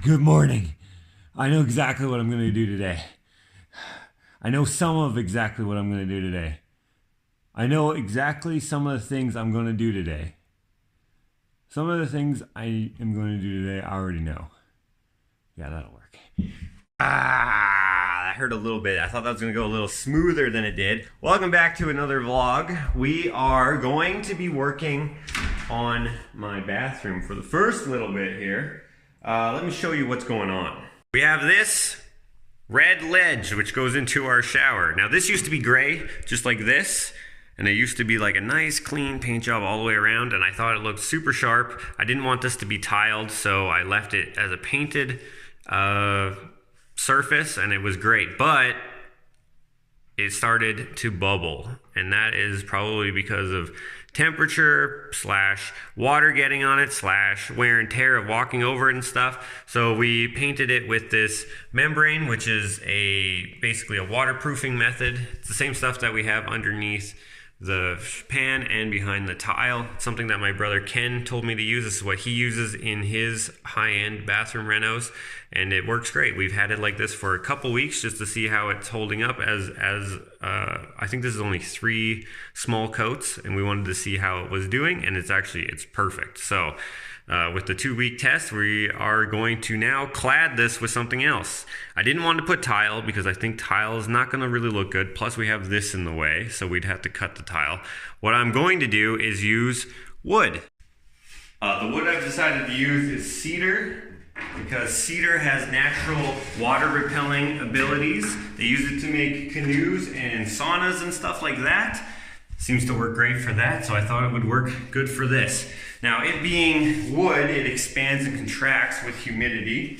Good morning. I know exactly what I'm going to do today. I know some of exactly what I'm going to do today. I know exactly some of the things I'm going to do today. Some of the things I am going to do today, I already know. Yeah, that'll work. That hurt a little bit. I thought that was going to go a little smoother than it did. Welcome back to another vlog. We are going to be working on my bathroom for the first little bit here. Let me show you what's going on. We have this red ledge which goes into our shower. Now this used to be gray, just like this, and it used to be like a nice clean paint job all the way around, and I thought it looked super sharp. I didn't want this to be tiled, so I left it as a painted surface, and it was great, but it started to bubble, and that is probably because of temperature / water getting on / wear and tear of walking over it and stuff. So we painted it with this membrane, which is basically a waterproofing method. It's the same stuff that we have underneath the pan and behind the tile. It's something that my brother Ken told me to use. This is what he uses in his high-end bathroom renos, and it works great. We've had it like this for a couple weeks just to see how it's holding up as I think this is only 3 small coats, and we wanted to see how it was doing, and it's perfect. So with the 2-week test, we are going to now clad this with something else. I didn't want to put tile because I think tile is not going to really look good. Plus we have this in the way, so we'd have to cut the tile. What I'm going to do is use wood. The wood I've decided to use is cedar, because cedar has natural water repelling abilities. They use it to make canoes and saunas and stuff like that. Seems to work great for that, so I thought it would work good for this. Now, it being wood, it expands and contracts with humidity,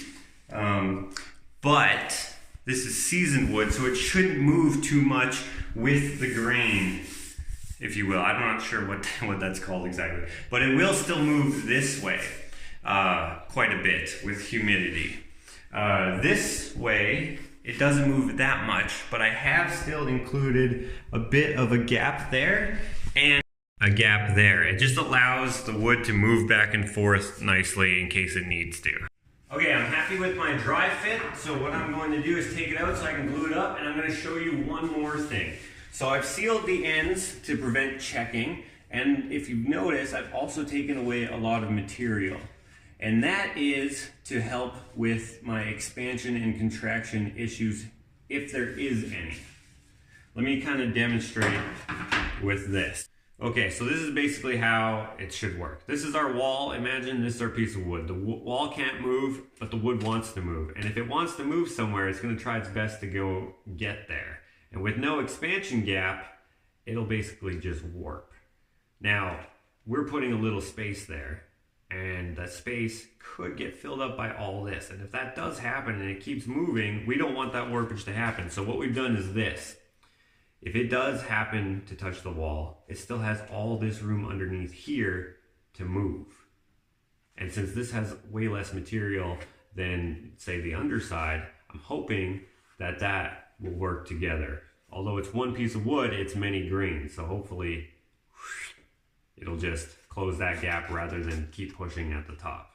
but this is seasoned wood, so it shouldn't move too much with the grain, if you will. I'm not sure what that's called exactly, but it will still move this way quite a bit with humidity. This way, it doesn't move that much, but I have still included a bit of a gap there and a gap there. It just allows the wood to move back and forth nicely in case it needs to. Okay, I'm happy with my dry fit, so what I'm going to do is take it out so I can glue it up, and I'm going to show you one more thing. So I've sealed the ends to prevent checking, and if you've noticed, I've also taken away a lot of material. And that is to help with my expansion and contraction issues, if there is any. Let me kind of demonstrate with this. Okay, so this is basically how it should work. This is our wall. Imagine this is our piece of wood. The wall can't move, but the wood wants to move. And if it wants to move somewhere, it's going to try its best to go get there. And with no expansion gap, it'll basically just warp. Now, we're putting a little space there, and that space could get filled up by all this. And if that does happen and it keeps moving, we don't want that warpage to happen. So what we've done is this. If it does happen to touch the wall, it still has all this room underneath here to move. And since this has way less material than, say, the underside, I'm hoping that that will work together. Although it's one piece of wood, it's many grains. So hopefully it'll just close that gap rather than keep pushing at the top.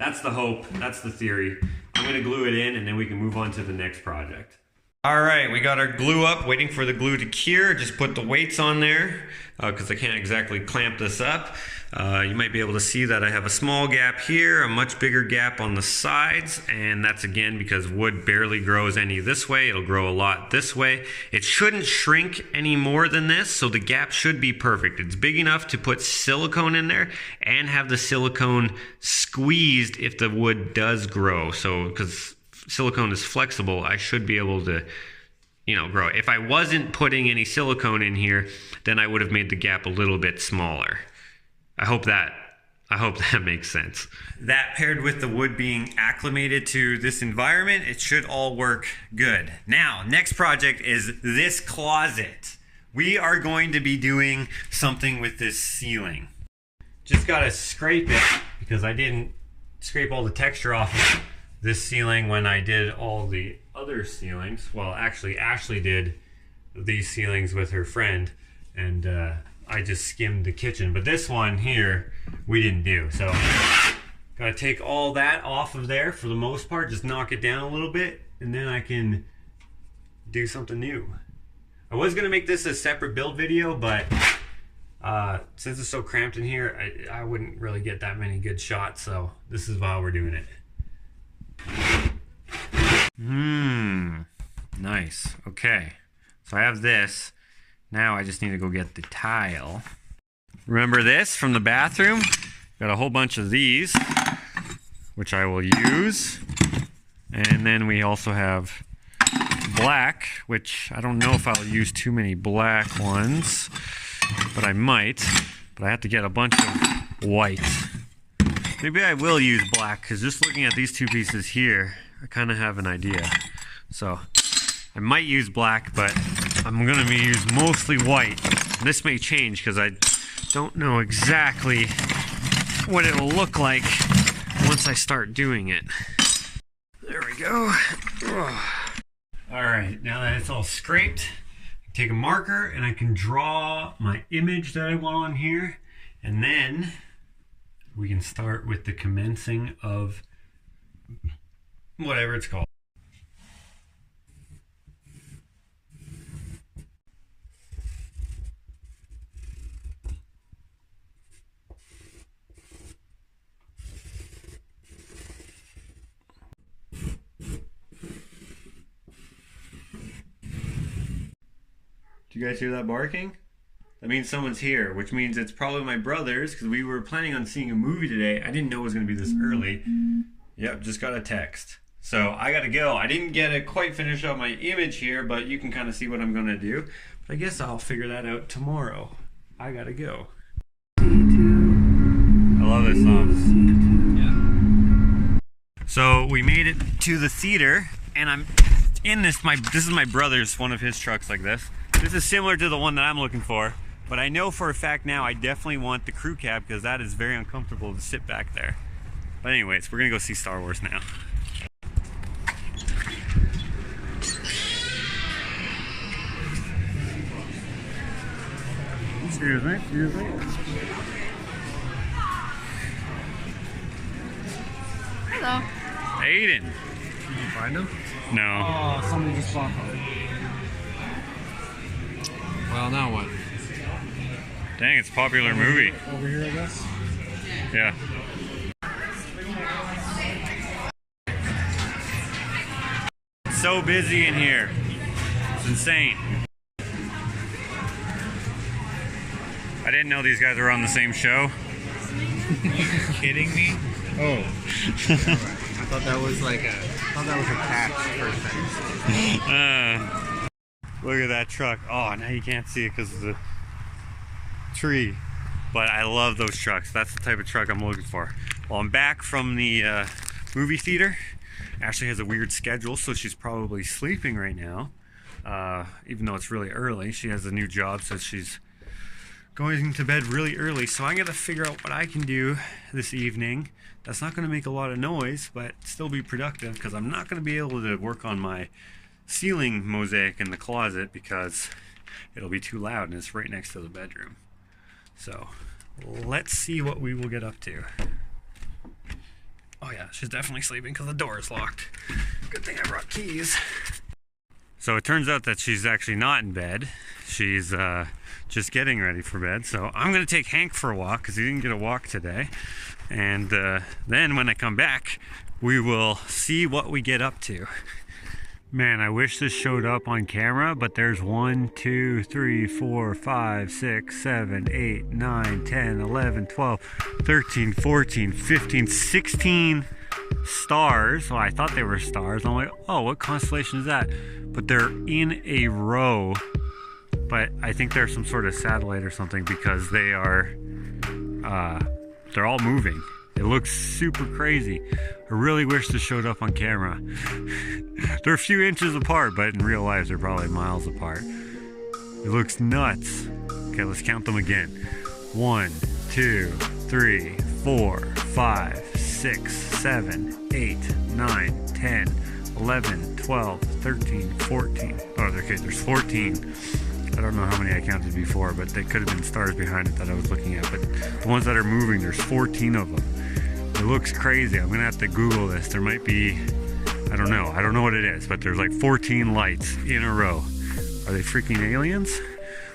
That's the hope, that's the theory. I'm gonna glue it in and then we can move on to the next project. All right, we got our glue up, waiting for the glue to cure. Just put the weights on there because I can't exactly clamp this up. You might be able to see that I have a small gap here, a much bigger gap on the sides, and that's again because wood barely grows any this way. It'll grow a lot this way. It shouldn't shrink any more than this, so the gap should be perfect. It's big enough to put silicone in there and have the silicone squeezed if the wood does grow. So, because silicone is flexible, I should be able to, grow. If I wasn't putting any silicone in here, then I would have made the gap a little bit smaller. I hope that makes sense. That paired with the wood being acclimated to this environment, it should all work good. Now, next project is this closet. We are going to be doing something with this ceiling. Just gotta scrape it because I didn't scrape all the texture off of this ceiling when I did all the other ceilings. Well, actually, Ashley did these ceilings with her friend, and I just skimmed the kitchen. But this one here, we didn't do. So Gotta take all that off of there for the most part, just knock it down a little bit, and then I can do something new. I was gonna make this a separate build video, but since it's so cramped in here, I wouldn't really get that many good shots, so this is how we're doing it. Nice. Okay, so I have this. Now I just need to go get the tile. Remember this from the bathroom? Got a whole bunch of these, which I will use. And then we also have black, which I don't know if I'll use too many black ones, but I might. But I have to get a bunch of white. Maybe I will use black, because just looking at these two pieces here, I kind of have an idea. So I might use black, but I'm going to use mostly white. And this may change because I don't know exactly what it'll look like once I start doing it. There we go. Alright, now that it's all scraped, I take a marker and I can draw my image that I want on here, and then we can start with the commencing of whatever it's called. Do you guys hear that barking? That means someone's here, which means it's probably my brothers, because we were planning on seeing a movie today. I didn't know it was going to be this early. Yep, just got a text. So I gotta go. I didn't get to quite finish up my image here, but you can kind of see what I'm going to do. But I guess I'll figure that out tomorrow. I gotta go. I love this song. Yeah. So we made it to the theater, and I'm in this. This is my brother's, one of his trucks like this. This is similar to the one that I'm looking for, but I know for a fact now I definitely want the crew cab because that is very uncomfortable to sit back there. But anyways, we're gonna go see Star Wars now. Excuse me, excuse me. Hello. Aiden. Did you find him? No. Oh, somebody just bought him. Well, now what? Dang, it's a popular movie. Over here, I guess? Yeah. It's so busy in here. It's insane. I didn't know these guys were on the same show. Kidding me? Oh. I thought that was like a catch person. Look at that truck. Oh, now you can't see it because of the tree. But I love those trucks. That's the type of truck I'm looking for. Well, I'm back from the movie theater. Ashley has a weird schedule, so she's probably sleeping right now. Even though it's really early. She has a new job, so she's going to bed really early. So I'm going to figure out what I can do this evening. That's not going to make a lot of noise, but still be productive, because I'm not going to be able to work on my ceiling mosaic in the closet because it'll be too loud and it's right next to the bedroom. So let's see what we will get up to. Oh yeah, she's definitely sleeping because the door is locked. Good thing I brought keys. So it turns out that she's actually not in bed. She's just getting ready for bed. So I'm going to take Hank for a walk because he didn't get a walk today. And then when I come back, we will see what we get up to. Man, I wish this showed up on camera, but there's 1, 2, 3, 4, 5, 6, 7, 8, 9, 10, 11, 12, 13, 14, 15, 16 stars. Well, I thought they were stars. I'm like, oh, what constellation is that? But they're in a row. But I think they're some sort of satellite or something because they are, they're all moving. It looks super crazy. I really wish this showed up on camera. They're a few inches apart, but in real life they're probably miles apart. It looks nuts. Okay, let's count them again. 1, 2, 3, 4, 5, 6, 7, 8, 9, 10, 11, 12, 13, 14. Oh, okay, there's 14. I don't know how many I counted before, but they could have been stars behind it that I was looking at. But the ones that are moving, there's 14 of them. It looks crazy. I'm gonna have to Google this. There might be, I don't know what it is, but there's like 14 lights in a row. Are they freaking aliens?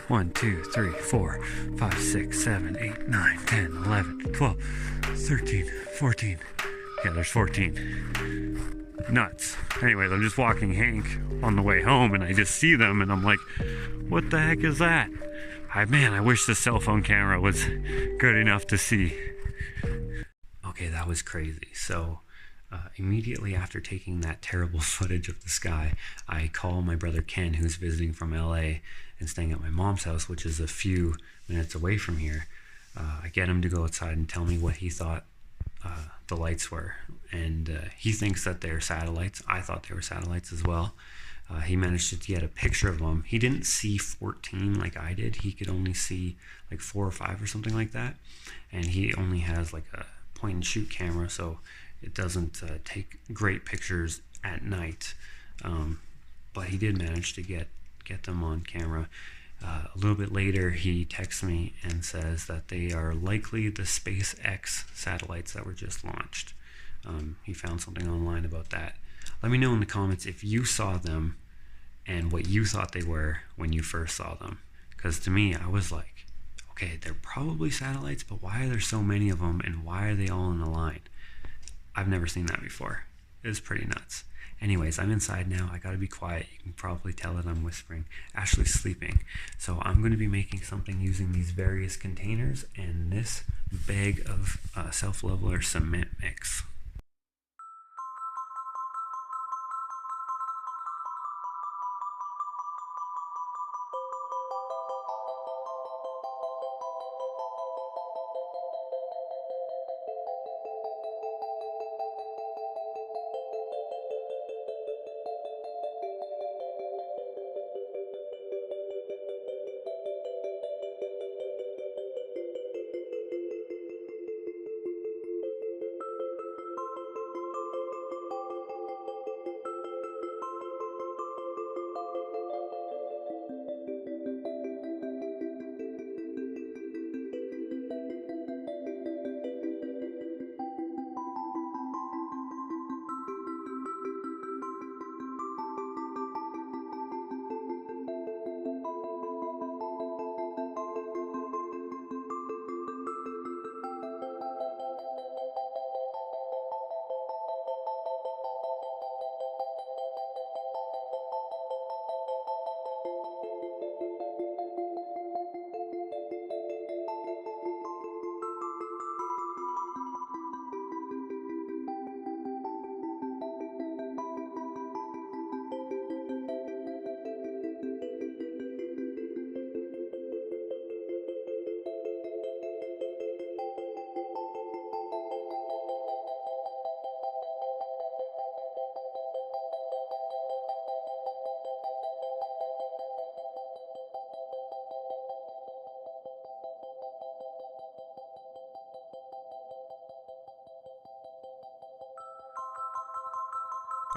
1, 2, 3, 4, 5, 6, 7, 8, 9, 10, 11, 12, 13, 14. Yeah, there's 14. Nuts. Anyways, I'm just walking Hank on the way home and I just see them and I'm like, what the heck is that? Man, I wish the cell phone camera was good enough to see. Okay, that was crazy. So immediately after taking that terrible footage of the sky, I call my brother Ken, who's visiting from LA and staying at my mom's house, which is a few minutes away from here. I get him to go outside and tell me what he thought the lights were. And he thinks that they're satellites. I thought they were satellites as well. He managed to get a picture of them. He didn't see 14 like I did. He could only see like 4 or 5 or something like that. And he only has like a point and shoot camera, so it doesn't take great pictures at night. But he did manage to get them on camera. A little bit later, he texts me and says that they are likely the SpaceX satellites that were just launched. He found something online about that. Let me know in the comments if you saw them and what you thought they were when you first saw them. Because to me, I was like, okay, they're probably satellites, but why are there so many of them and why are they all in a line? I've never seen that before. It was pretty nuts. Anyways, I'm inside now. I gotta be quiet. You can probably tell that I'm whispering. Ashley's sleeping. So I'm gonna be making something using these various containers and this bag of self-leveler cement mix.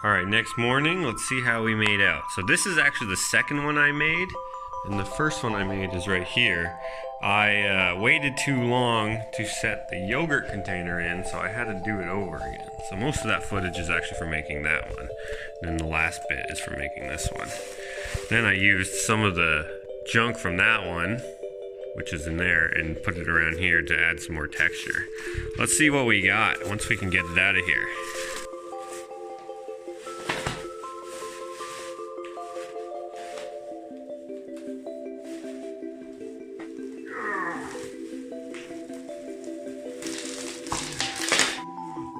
All right, next morning, let's see how we made out. So this is actually the second one I made, and the first one I made is right here. I waited too long to set the yogurt container in, so I had to do it over again. So most of that footage is actually for making that one. And then the last bit is for making this one. Then I used some of the junk from that one, which is in there, and put it around here to add some more texture. Let's see what we got once we can get it out of here.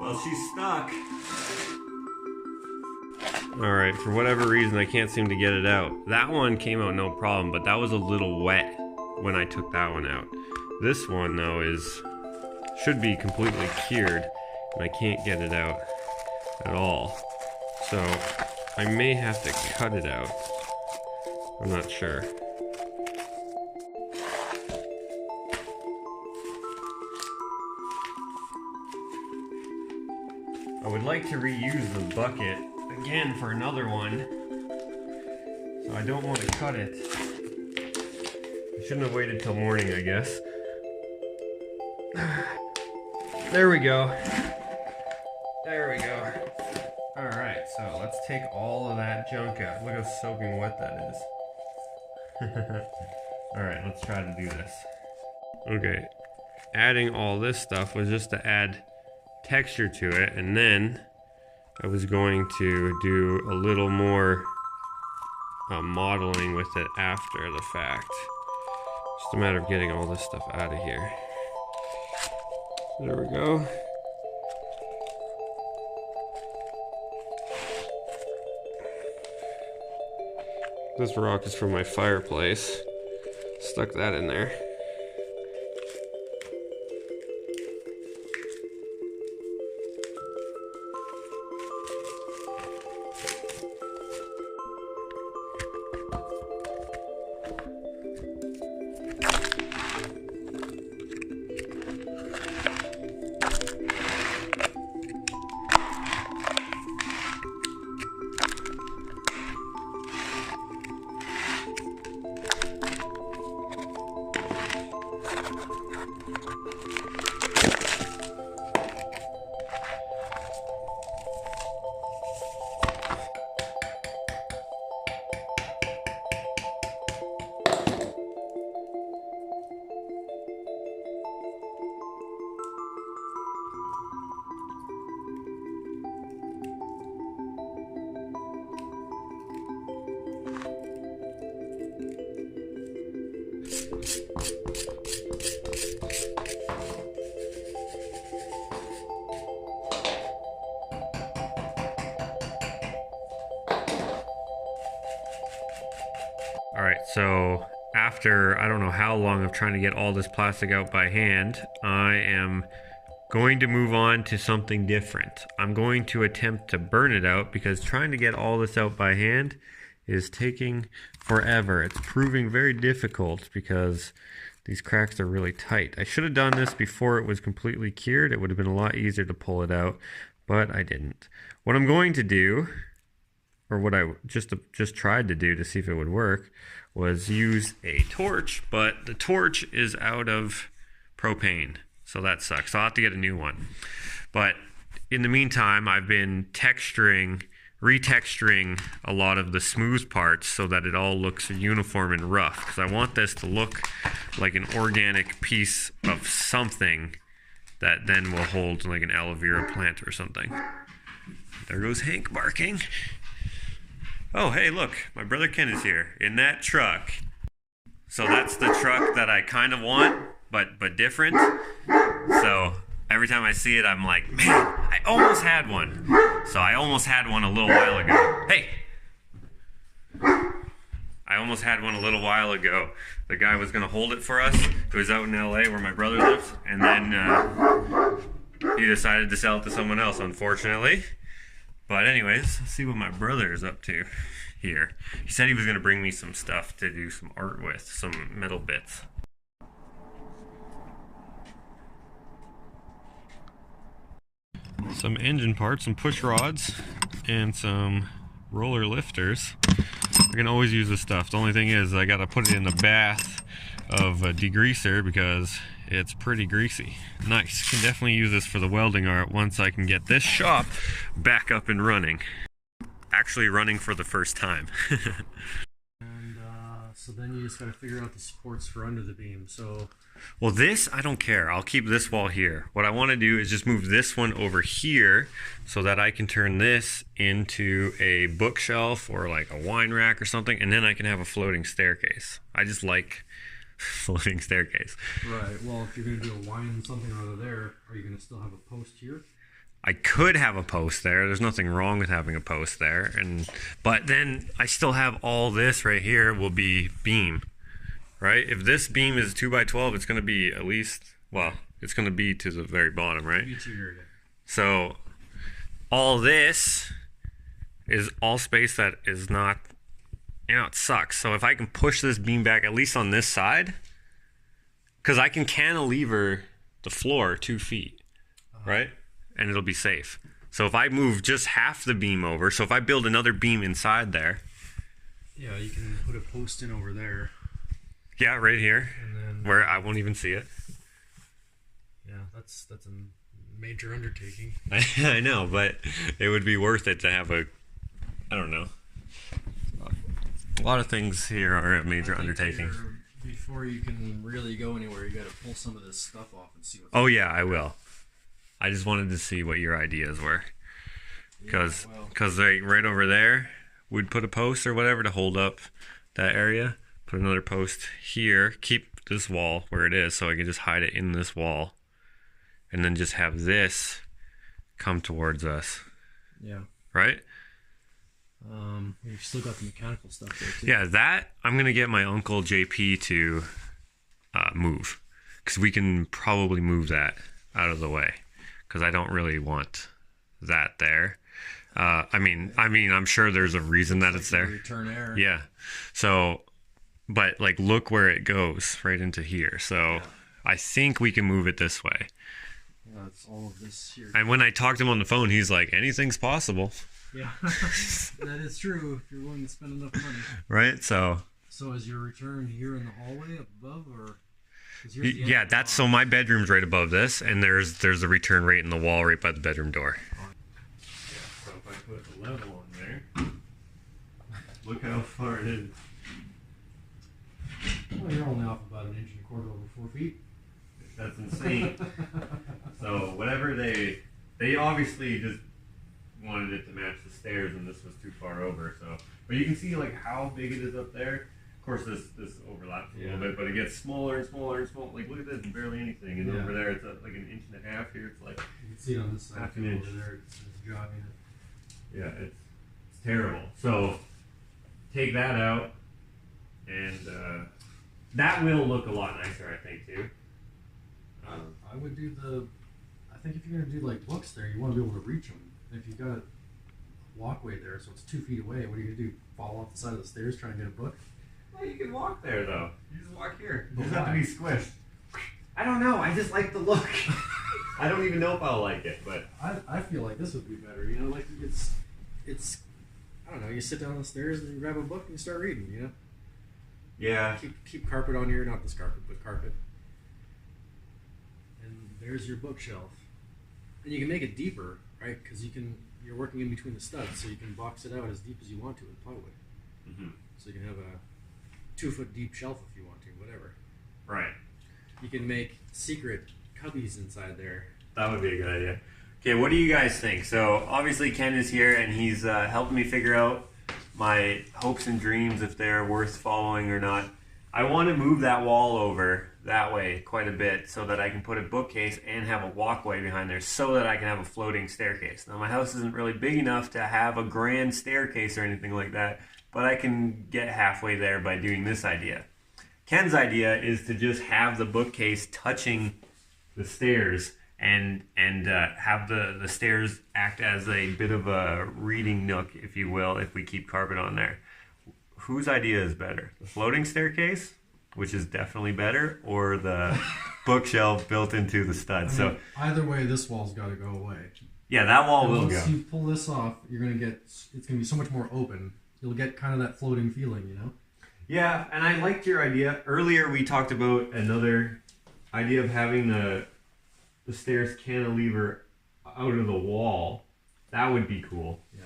Well, she's stuck. Alright, for whatever reason I can't seem to get it out. That one came out no problem, but that was a little wet when I took that one out. This one though should be completely cured, and I can't get it out at all. So I may have to cut it out. I'm not sure. I would like to reuse the bucket again for another one, so I don't want to cut it. I shouldn't have waited till morning, I guess. There we go. There we go. Alright, so let's take all of that junk out. Look how soaking wet that is. Alright, let's try to do this. Okay, adding all this stuff was just to add texture to it, and then I was going to do a little more modeling with it after the fact. Just a matter of getting all this stuff out of here. There we go. This rock is from my fireplace. Stuck that in there. Alright, so after I don't know how long of trying to get all this plastic out by hand, I am going to move on to something different. I'm going to attempt to burn it out because trying to get all this out by hand is taking forever. It's proving very difficult because these cracks are really tight. I should have done this before it was completely cured. It would have been a lot easier to pull it out, but I didn't. What I'm going to do, or what I just tried to do to see if it would work, was use a torch, but the torch is out of propane, so that sucks. So I'll have to get a new one. But in the meantime, I've been retexturing a lot of the smooth parts so that it all looks uniform and rough, because I want this to look like an organic piece of something that then will hold like an aloe vera plant or something. There goes Hank barking. Oh, hey, look, my brother Ken is here in that truck. So that's the truck that I kind of want, but different. So every time I see it, I'm like, man, I almost had one. So I almost had one a little while ago. Hey! I almost had one a little while ago. The guy was going to hold it for us. It was out in LA where my brother lives. And then he decided to sell it to someone else, unfortunately. But anyways, let's see what my brother is up to here. He said he was going to bring me some stuff to do some art with, some metal bits. Some engine parts, some push rods, and some roller lifters. I can always use this stuff. The only thing is I got to put it in the bath of a degreaser because it's pretty greasy. Nice. Can definitely use this for the welding art once I can get this shop back up and running. Actually running for the first time. And so then you just got to figure out the supports for under the beam. So, well, this I don't care. I'll keep this wall here. What I want to do is just move this one over here so that I can turn this into a bookshelf or like a wine rack or something, and then I can have a floating staircase. I just like floating staircase. Right. Well, if you're going to do a wine something or other there, are you going to still have a post here? I could have a post there. There's nothing wrong with having a post there, but then I still have all this right here will be beam, right? If this beam is 2x12, it's going to be at least, well, it's going to be to the very bottom, right? So all this is all space that is not, you know, it sucks. So if I can push this beam back at least on this side, because I can cantilever the floor 2 feet, right? And it'll be safe. So if I move just half the beam over, so if I build another beam inside there. Yeah, you can put a post in over there. Yeah, right here, and then, where I won't even see it. Yeah, that's a major undertaking. I know, but it would be worth it to have a, I don't know. A lot of things here are a major undertaking. Before you can really go anywhere, you got to pull some of this stuff off and see what's. Oh yeah, I will. I just wanted to see what your ideas were, because right over there, we'd put a post or whatever to hold up that area. Put another post here. Keep this wall where it is, so I can just hide it in this wall, and then just have this come towards us. Yeah. Right. You've still got the mechanical stuff there too. Yeah, that I'm gonna get my uncle JP to move, because we can probably move that out of the way, because I don't really want that there. I mean, I'm sure there's a reason that it's there. Return air. Yeah. So, but like, look where it goes, right into here. So, yeah. I think we can move it this way. Yeah, it's all of this here. And when I talked to him on the phone, he's like, anything's possible. Yeah, that is true if you're willing to spend enough money. Right. So is your return here in the hallway up above, or? Yeah, that's so my bedroom's right above this, and there's a return right in the wall right by the bedroom door. Yeah, so if I put a level on there, look how far it is. Well, you're only off about 1.25 inches over 4 feet. That's insane. So whatever they obviously just wanted it to match the stairs, and this was too far over. So, but you can see like how big it is up there. Of course, this overlaps a little bit, but it gets smaller and smaller and smaller. Like, look at this, barely anything. And over there, it's like 1.5 inches. Here, it's like you can see it on this side. Half an inch. Over there, it's jogging it. Yeah, it's terrible. So take that out, and that will look a lot nicer, I think, too. I would do I think if you're gonna do like books there, you want to be able to reach them. If you've got a walkway there, so it's 2 feet away, what are you gonna do? Fall off the side of the stairs trying to get a book? Well, you can walk there though. You just walk here. You But just have to why? be squished. I don't know. I just like the look. I don't even know if I'll like it, but I feel like this would be better. You know, like it's I don't know. You sit down on the stairs and you grab a book and you start reading. You know. yeah. Keep carpet on here, not this carpet, but carpet. And there's your bookshelf. And you can make it deeper, right? Because you're working in between the studs, so you can box it out as deep as you want to with plywood. Mm-hmm. So you can have a 2 foot deep shelf if you want to, whatever. Right. You can make secret cubbies inside there. That would be a good idea. Okay, what do you guys think? So obviously Ken is here, and he's helping me figure out my hopes and dreams, if they're worth following or not. I want to move that wall over that way quite a bit so that I can put a bookcase and have a walkway behind there so that I can have a floating staircase. Now my house isn't really big enough to have a grand staircase or anything like that, but I can get halfway there by doing this idea. Ken's idea is to just have the bookcase touching the stairs and have the stairs act as a bit of a reading nook, if you will, if we keep carpet on there. Whose idea is better? The floating staircase, which is definitely better, or the bookshelf built into the stud? So either way, this wall's got to go away. Yeah, that wall will once go. Once you pull this off, it's gonna be so much more open. You'll get kind of that floating feeling, you know? Yeah, and I liked your idea. Earlier we talked about another idea of having the stairs cantilever out of the wall. That would be cool. Yeah.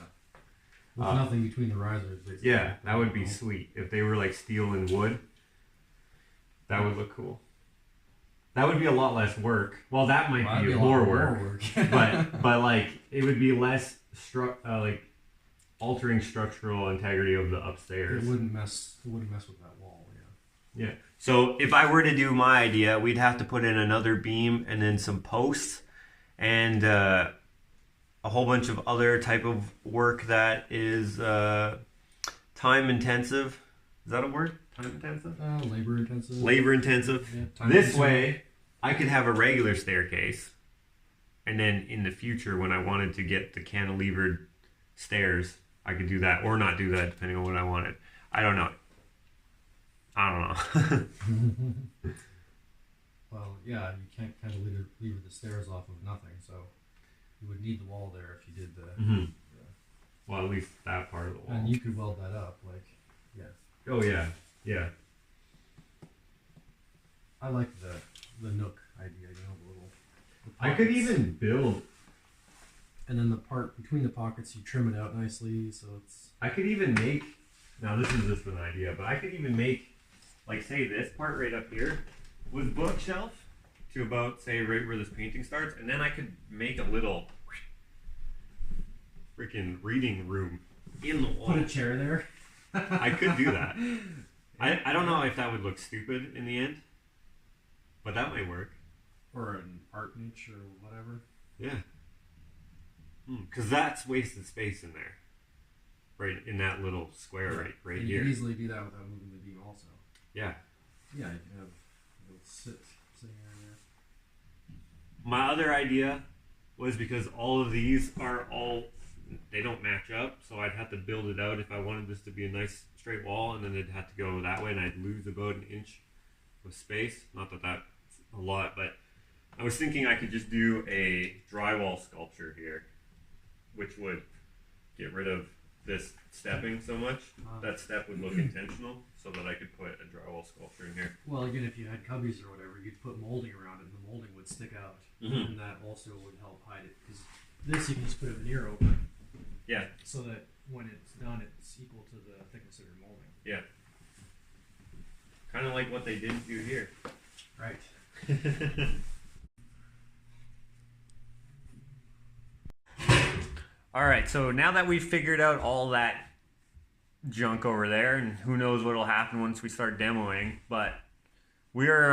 With nothing between the risers, basically. Yeah, that would be sweet. If they were like steel and wood, that would look cool. That would be a lot less work. Well, that might be more work. but like it would be less like altering structural integrity of the upstairs. It wouldn't mess with that wall, yeah. Yeah. So if I were to do my idea, we'd have to put in another beam and then some posts and a whole bunch of other type of work that is time intensive. Is that a word? Time intensive? Labor intensive. Labor intensive. Yeah, this way, I could have a regular staircase, and then in the future, when I wanted to get the cantilevered stairs, I could do that or not do that, depending on what I wanted. I don't know. Well, yeah, you can't kind of lever the stairs off of nothing, so you would need the wall there if you did the. Mm-hmm. Well, at least that part of the wall. And you could weld that up, like, yeah. Oh yeah, yeah. I like the nook idea, you know, the little. I could even build. And then the part between the pockets, you trim it out nicely, so it's... I could even make, now this is just an idea, but I could even make, like say this part right up here was bookshelf to about, say, right where this painting starts, and then I could make a little freaking reading room in the wall. Put a chair there. I could do that. I don't know if that would look stupid in the end, but that might work. Or an art niche or whatever. Yeah. Because that's wasted space in there. Right in that little square right and here. You can easily do that without moving the beam also. Yeah. Yeah, you can have it sitting there. My other idea was because all of these are they don't match up, so I'd have to build it out if I wanted this to be a nice straight wall, and then it'd have to go that way, and I'd lose about an inch of space. Not that that's a lot, but I was thinking I could just do a drywall sculpture here, which would get rid of this stepping so much. That step would look intentional, so that I could put a drywall sculpture in here. Well, again, if you had cubbies or whatever, you'd put molding around it, and the molding would stick out, and that also would help hide it. Because this, you can just put a veneer over it. Yeah. So that when it's done, it's equal to the thickness of your molding. Yeah. Kind of like what they didn't do here. Right. All right, so now that we've figured out all that junk over there, and who knows what'll happen once we start demoing, but we're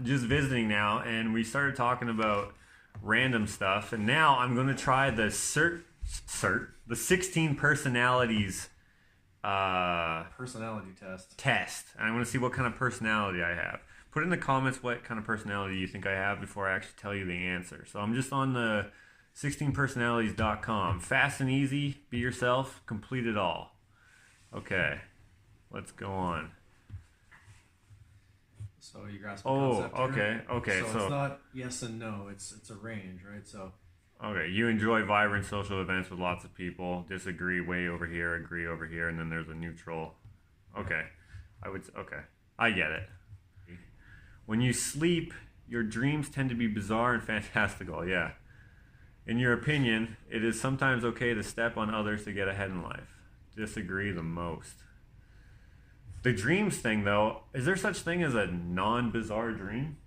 just visiting now, and we started talking about random stuff, and now I'm going to try the the 16 personalities Personality test. And I'm going to see what kind of personality I have. Put in the comments what kind of personality you think I have before I actually tell you the answer. So I'm just on the 16personalities.com. Fast and easy, be yourself, complete it all. Okay, let's go on. So you grasp the concept here? Okay. So it's not yes and no, it's a range, right? So okay, you enjoy vibrant social events with lots of people, disagree way over here, agree over here, and then there's a neutral. Okay, I get it. When you sleep, your dreams tend to be bizarre and fantastical, yeah. In your opinion, it is sometimes okay to step on others to get ahead in life. Disagree the most. The dreams thing, though, is there such thing as a non-bizarre dream?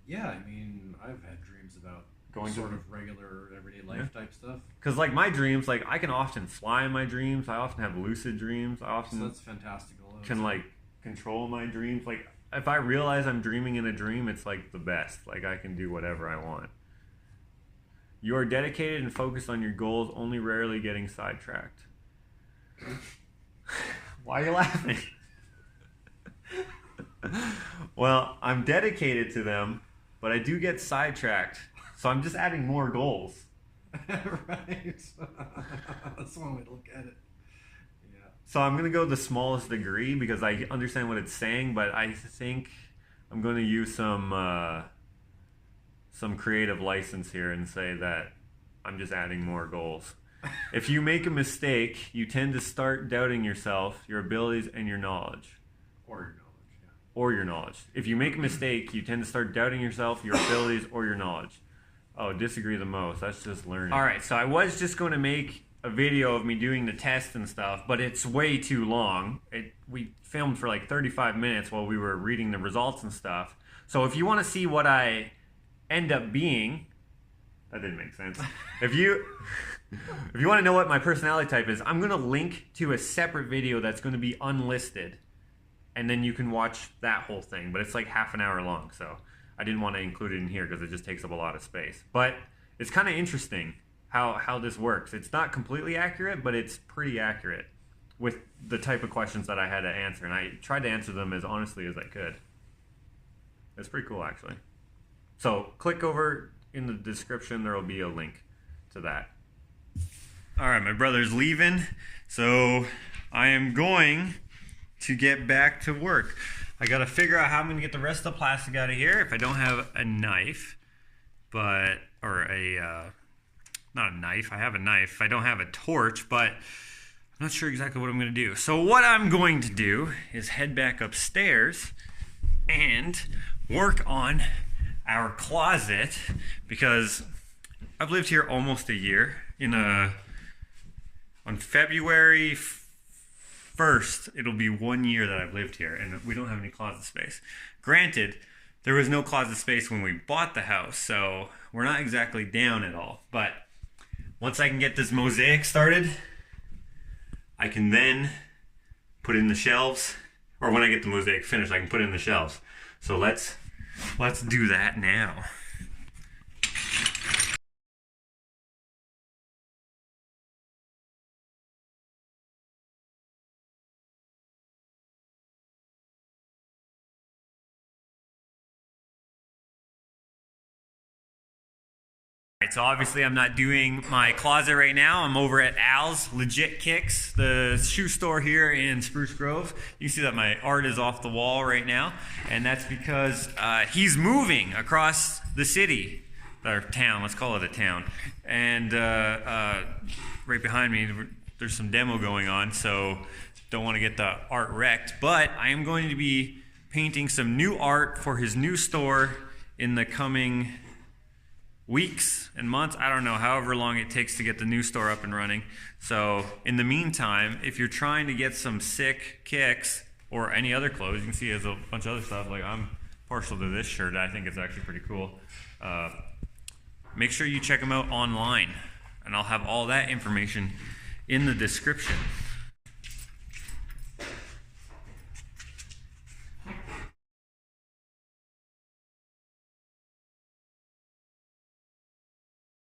Yeah, I mean, I've had dreams about going sort of regular everyday life type stuff. Because like my dreams, like I can often fly in my dreams. I often have lucid dreams. I often so that's fantastical. Can like control my dreams. Like if I realize I'm dreaming in a dream, it's like the best. Like I can do whatever I want. You are dedicated and focused on your goals, only rarely getting sidetracked. Why are you laughing? Well, I'm dedicated to them, but I do get sidetracked. So I'm just adding more goals. Right. That's one way to look at it. Yeah. So I'm going to go the smallest degree because I understand what it's saying, but I think I'm going to use some creative license here and say that I'm just adding more goals. If you make a mistake, you tend to start doubting yourself, your abilities, and your knowledge. Or your knowledge, yeah. Or your knowledge. If you make a mistake, you tend to start doubting yourself, your abilities, or your knowledge. Oh, disagree the most. That's just learning. All right, so I was just going to make a video of me doing the test and stuff, but it's way too long. We filmed for like 35 minutes while we were reading the results and stuff. So if you want to see what I end up being, that didn't make sense. If you want to know what my personality type is, I'm going to link to a separate video that's going to be unlisted, and then you can watch that whole thing, but it's like half an hour long, so I didn't want to include it in here because it just takes up a lot of space. But it's kind of interesting how this works. It's not completely accurate, but it's pretty accurate with the type of questions that I had to answer, and I tried to answer them as honestly as I could. It's pretty cool, actually. So click over in the description. There will be a link to that. All right, my brother's leaving, so I am going to get back to work. I got to figure out how I'm going to get the rest of the plastic out of here if I don't have a knife, not a knife. I have a knife. I don't have a torch, but I'm not sure exactly what I'm going to do. So what I'm going to do is head back upstairs and work on our closet because I've lived here almost a year. On February 1st, it'll be 1 year that I've lived here, and we don't have any closet space. Granted, there was no closet space when we bought the house, so we're not exactly down at all. But once I can get this mosaic started, I can then put in the shelves, or when I get the mosaic finished, I can put in the shelves. So let's do that now. So obviously I'm not doing my closet right now. I'm over at Al's Legit Kicks, the shoe store here in Spruce Grove. You can see that my art is off the wall right now, and that's because he's moving across the city, or town, let's call it a town. And right behind me, there's some demo going on, so don't want to get the art wrecked. But I am going to be painting some new art for his new store in the coming weeks and months. I don't know, however long it takes to get the new store up and running. So in the meantime, if you're trying to get some sick kicks or any other clothes, you can see there's a bunch of other stuff. Like I'm partial to this shirt. I think it's actually pretty cool. Make sure you check them out online, and I'll have all that information in the description.